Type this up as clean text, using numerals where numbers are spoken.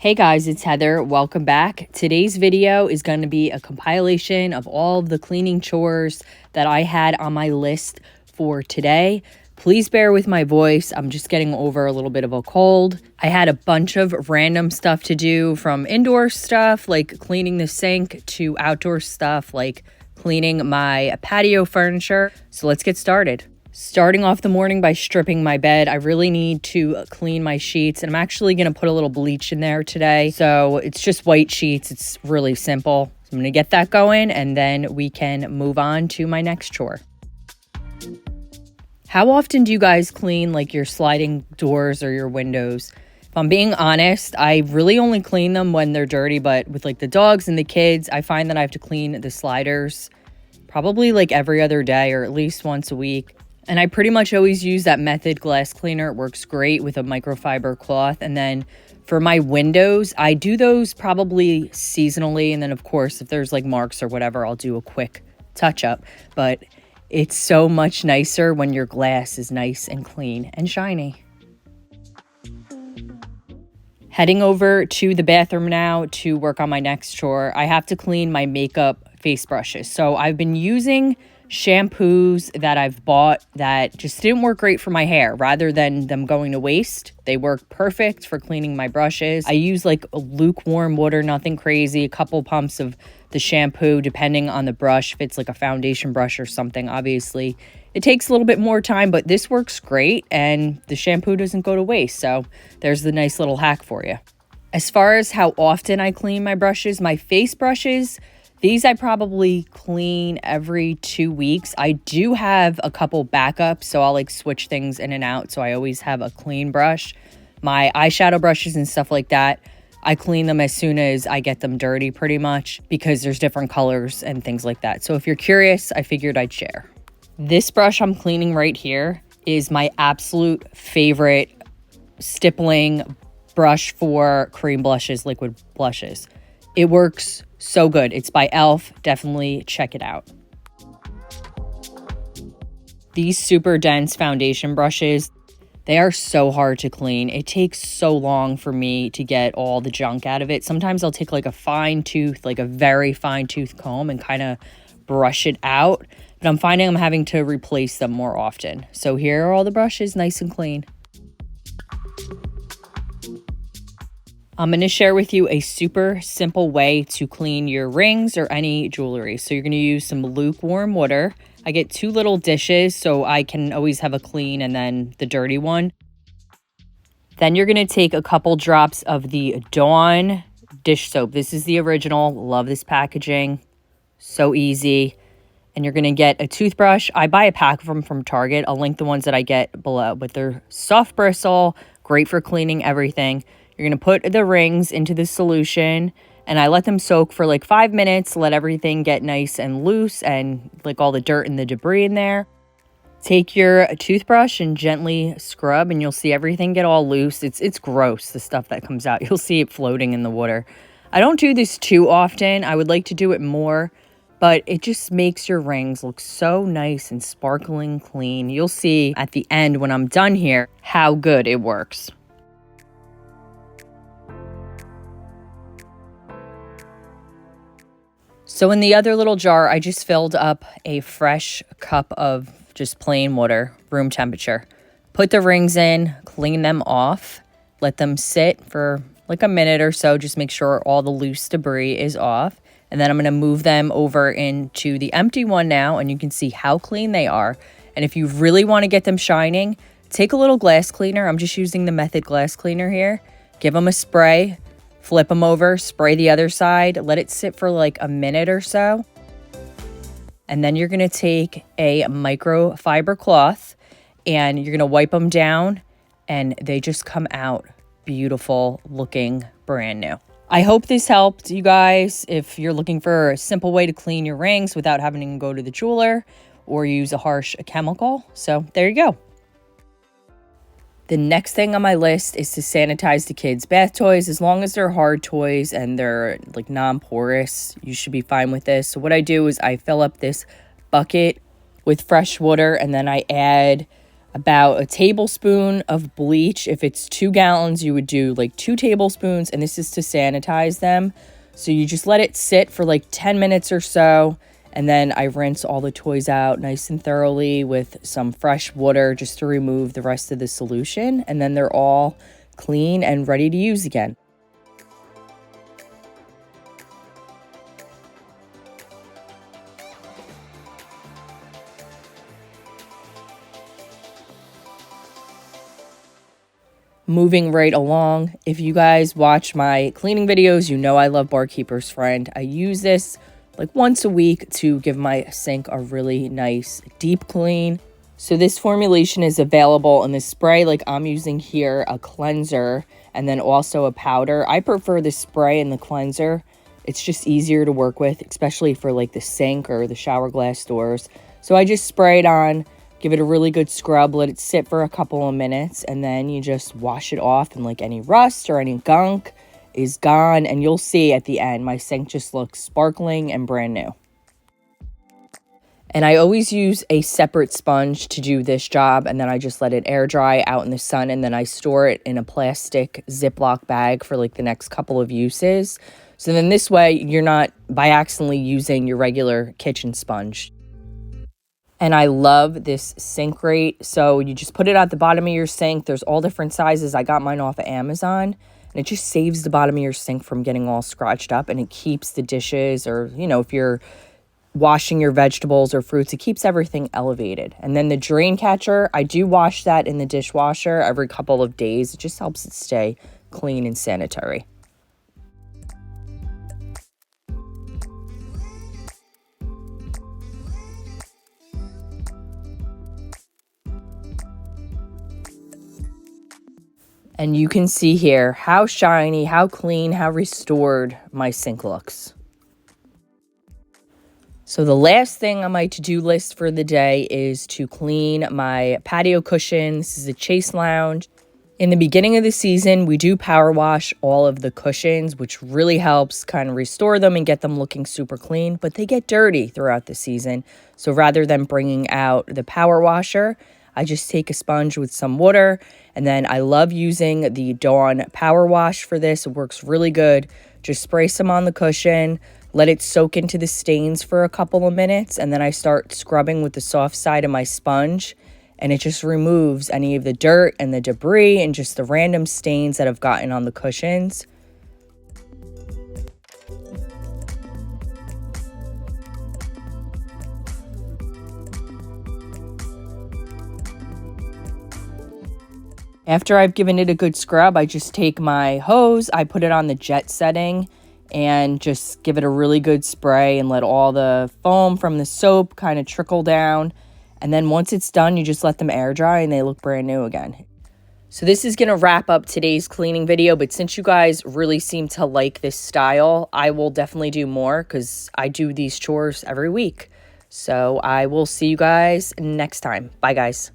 Hey guys, it's Heather. Welcome back. Today's video is going to be a compilation of all of the cleaning chores that I had on my list for today. Please bear with my voice. I'm just getting over a little bit of a cold. I had a bunch of random stuff to do, from indoor stuff like cleaning the sink to outdoor stuff like cleaning my patio furniture. So let's get started. Starting off the morning by stripping my bed. I really need to clean my sheets, and I'm actually going to put a little bleach in there today. So it's just white sheets. It's really simple. So I'm going to get that going, and then we can move on to my next chore. How often do you guys clean like your sliding doors or your windows? If I'm being honest, I really only clean them when they're dirty, but with like the dogs and the kids, I find that I have to clean the sliders probably like every other day or at least once a week. And I pretty much always use that Method glass cleaner. It works great with a microfiber cloth. And then for my windows, I do those probably seasonally. And then, of course, if there's like marks or whatever, I'll do a quick touch up. But it's so much nicer when your glass is nice and clean and shiny. Heading over to the bathroom now to work on my next chore. I have to clean my makeup face brushes. So I've been using shampoos that I've bought that just didn't work great for my hair. Rather than them going to waste, they work perfect for cleaning my brushes. I use like a lukewarm water, nothing crazy, a couple pumps of the shampoo depending on the brush. If it's like a foundation brush or something, obviously it takes a little bit more time, but this works great and the shampoo doesn't go to waste. So there's the nice little hack for you. As far as how often I clean my brushes, my face brushes, these I probably clean every 2 weeks. I do have a couple backups, so I'll like switch things in and out. So I always have a clean brush. My eyeshadow brushes and stuff like that, I clean them as soon as I get them dirty pretty much because there's different colors and things like that. So if you're curious, I figured I'd share. This brush I'm cleaning right here is my absolute favorite stippling brush for cream blushes, liquid blushes. It works so good. It's by e.l.f. Definitely check it out. These super dense foundation brushes, they are so hard to clean. It takes so long for me to get all the junk out of it. Sometimes I'll take like a fine tooth, like a very fine tooth comb and kind of brush it out. But I'm finding I'm having to replace them more often. So here are all the brushes, nice and clean. I'm going to share with you a super simple way to clean your rings or any jewelry. So you're going to use some lukewarm water. I get 2 little dishes so I can always have a clean and then the dirty one. Then you're going to take a couple drops of the Dawn dish soap. This is the original. Love this packaging. So easy. And you're going to get a toothbrush. I buy a pack of them from Target. I'll link the ones that I get below. But they're soft bristle, great for cleaning everything. You're going to put the rings into the solution, and I let them soak for like 5 minutes, let everything get nice and loose and like all the dirt and the debris in there. Take your toothbrush and gently scrub, and you'll see everything get all loose. It's gross, the stuff that comes out. You'll see it floating in the water. I don't do this too often. I would like to do it more, but it just makes your rings look so nice and sparkling clean. You'll see at the end when I'm done here how good it works. So in the other little jar, I just filled up a fresh cup of just plain water, room temperature. Put the rings in, clean them off, let them sit for like a minute or so. Just make sure all the loose debris is off. And then I'm going to move them over into the empty one now, and you can see how clean they are. And if you really want to get them shining, take a little glass cleaner. I'm just using the Method glass cleaner here. Give them a spray. Flip them over, spray the other side, let it sit for like a minute or so. And then you're going to take a microfiber cloth and you're going to wipe them down, and they just come out beautiful looking, brand new. I hope this helped you guys if you're looking for a simple way to clean your rings without having to go to the jeweler or use a harsh chemical. So there you go. The next thing on my list is to sanitize the kids' bath toys. As long as they're hard toys and they're like non-porous, you should be fine with this. So what I do is I fill up this bucket with fresh water, and then I add about a tablespoon of bleach. If it's 2 gallons, you would do like 2 tablespoons, and this is to sanitize them. So you just let it sit for like 10 minutes or so, and then I rinse all the toys out nice and thoroughly with some fresh water just to remove the rest of the solution, and then they're all clean and ready to use again. Moving right along, if you guys watch my cleaning videos, you know I love Barkeeper's Friend. I use this like once a week to give my sink a really nice deep clean. So this formulation is available in the spray like I'm using here, a cleanser, and then also a powder. I prefer the spray and the cleanser. It's just easier to work with, especially for like the sink or the shower glass doors. So I just spray it on. Give it a really good scrub, let it sit for a couple of minutes, and then you just wash it off, and like any rust or any gunk is gone, and you'll see at the end my sink just looks sparkling and brand new. And I always use a separate sponge to do this job, and then I just let it air dry out in the sun, and then I store it in a plastic Ziploc bag for like the next couple of uses. So then this way you're not by accidentally using your regular kitchen sponge. And I love this sink grate. So you just put it at the bottom of your sink. There's all different sizes. I got mine off of Amazon. And it just saves the bottom of your sink from getting all scratched up. And it keeps the dishes, or, you know, if you're washing your vegetables or fruits, it keeps everything elevated. And then the drain catcher, I do wash that in the dishwasher every couple of days. It just helps it stay clean and sanitary. And you can see here how shiny, how clean, how restored my sink looks. So the last thing on my to-do list for the day is to clean my patio cushion. This is a Chase Lounge. In the beginning of the season, we do power wash all of the cushions, which really helps kind of restore them and get them looking super clean, but they get dirty throughout the season. So rather than bringing out the power washer, I just take a sponge with some water, and then I love using the Dawn Power Wash for this. It works really good. Just spray some on the cushion, let it soak into the stains for a couple of minutes, and then I start scrubbing with the soft side of my sponge, and it just removes any of the dirt and the debris and just the random stains that I've gotten on the cushions. After I've given it a good scrub, I just take my hose, I put it on the jet setting, and just give it a really good spray and let all the foam from the soap kind of trickle down. And then once it's done, you just let them air dry and they look brand new again. So this is going to wrap up today's cleaning video, but since you guys really seem to like this style, I will definitely do more because I do these chores every week. So I will see you guys next time. Bye, guys.